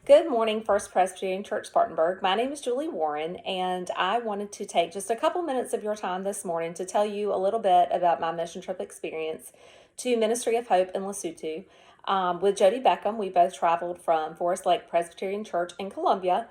Good morning, First Presbyterian Church, Spartanburg. My name is Julie Warren, and I wanted to take just a couple minutes of your time this morning to tell you a little bit about my mission trip experience to Ministry of Hope in Lesotho. With Jody Beckham, we both traveled from Forest Lake Presbyterian Church in Columbia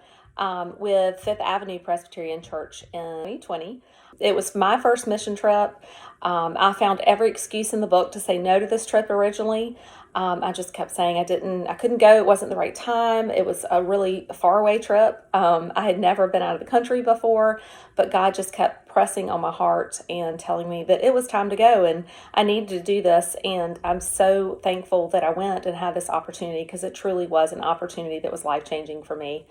with Fifth Avenue Presbyterian Church in 2020. It was my first mission trip. I found every excuse in the book to say no to this trip originally. I just kept saying I couldn't go. It wasn't the right time. It was a really far away trip. I had never been out of the country before, but God just kept pressing on my heart and telling me that it was time to go and I needed to do this. And I'm so thankful that I went and had this opportunity because it truly was an opportunity that was life-changing for me.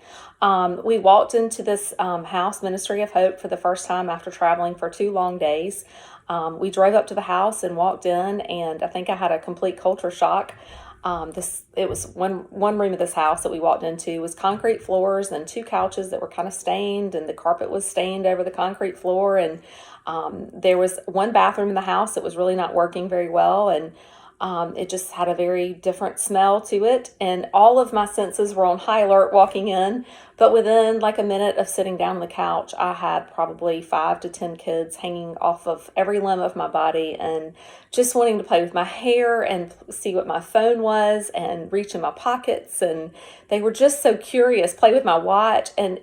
We walked into this house, Ministry of Hope, for the first time after traveling for 2 long days. We drove up to the house and walked in, and I think I had a complete culture shock. It was one room of this house that we walked into was concrete floors and 2 couches that were kind of stained, and the carpet was stained over the concrete floor. And there was one bathroom in the house that was really not working very well, and it just had a very different smell to it, and all of my senses were on high alert walking in. But within like a minute of sitting down on the couch, I had probably 5 to 10 kids hanging off of every limb of my body and just wanting to play with my hair and see what my phone was and reach in my pockets. And they were just so curious, play with my watch. And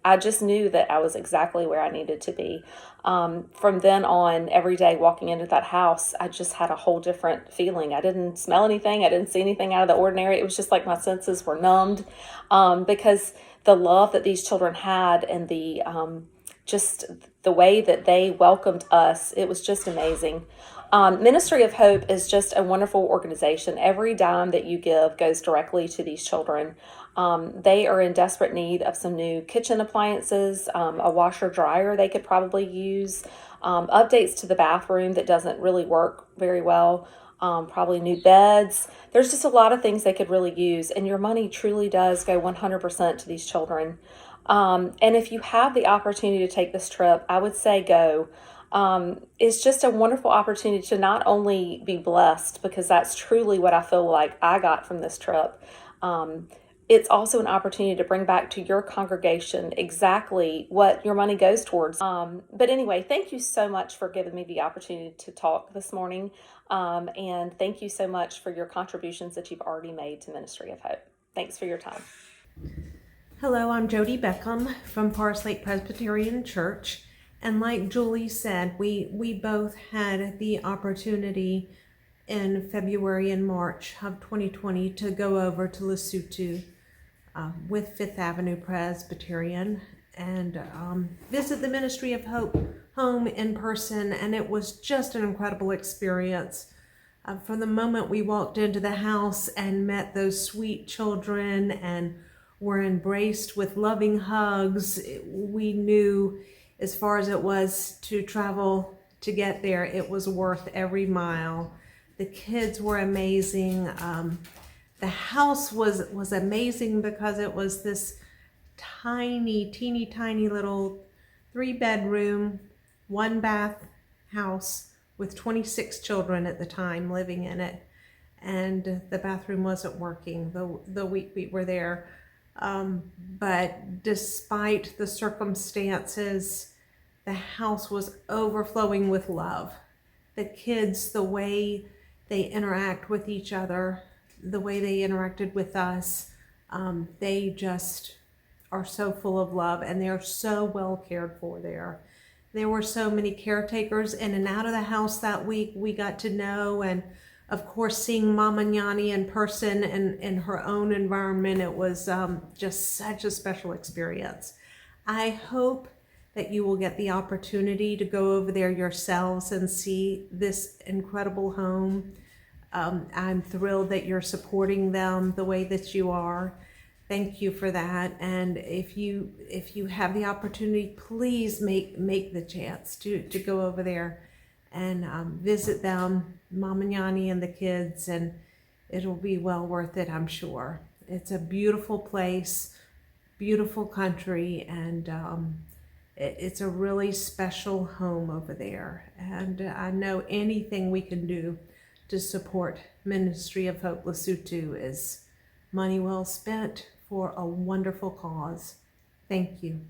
I just knew that I was exactly where I needed to be. From then on, every day walking into that house, I just had a whole different feeling. I didn't smell anything. I didn't see anything out of the ordinary. It was just like my senses were numbed because the love that these children had and just the way that they welcomed us, it was just amazing. Ministry of Hope is just a wonderful organization. Every dime that you give goes directly to these children. They are in desperate need of some new kitchen appliances, a washer dryer they could probably use, updates to the bathroom that doesn't really work very well, probably new beds. There's just a lot of things they could really use, and your money truly does go 100% to these children. And if you have the opportunity to take this trip, I would say go. It's just a wonderful opportunity to not only be blessed, because that's truly what I feel like I got from this trip. It's also an opportunity to bring back to your congregation exactly what your money goes towards. But anyway, thank you so much for giving me the opportunity to talk this morning. And thank you so much for your contributions that you've already made to Ministry of Hope. Thanks for your time. Hello, I'm Jody Beckham from Forest Lake Presbyterian Church. And like Julie said, we both had the opportunity in February and March of 2020 to go over to Lesotho with Fifth Avenue Presbyterian and visit the Ministry of Hope home in person. And it was just an incredible experience. From the moment we walked into the house and met those sweet children and were embraced with loving hugs, we knew as far as it was to travel to get there, it was worth every mile. The kids were amazing. The house was amazing because it was this teeny tiny little 3-bedroom, 1-bath house with 26 children at the time living in it. And the bathroom wasn't working the week we were there. But despite the circumstances, the house was overflowing with love. The kids, the way they interact with each other, the way they interacted with us, they just are so full of love, and they're so well cared for there. There were so many caretakers in and out of the house that week we got to know, and of course, seeing Mama Nyani in person and in her own environment, it was just such a special experience. I hope that you will get the opportunity to go over there yourselves and see this incredible home. I'm thrilled that you're supporting them the way that you are. Thank you for that. And if you have the opportunity, please make the chance to go over there and visit them, Mama Nyani and the kids, and it'll be well worth it, I'm sure. It's a beautiful place, beautiful country, and it's a really special home over there. And I know anything we can do to support Ministry of Hope Lesotho is money well spent for a wonderful cause. Thank you.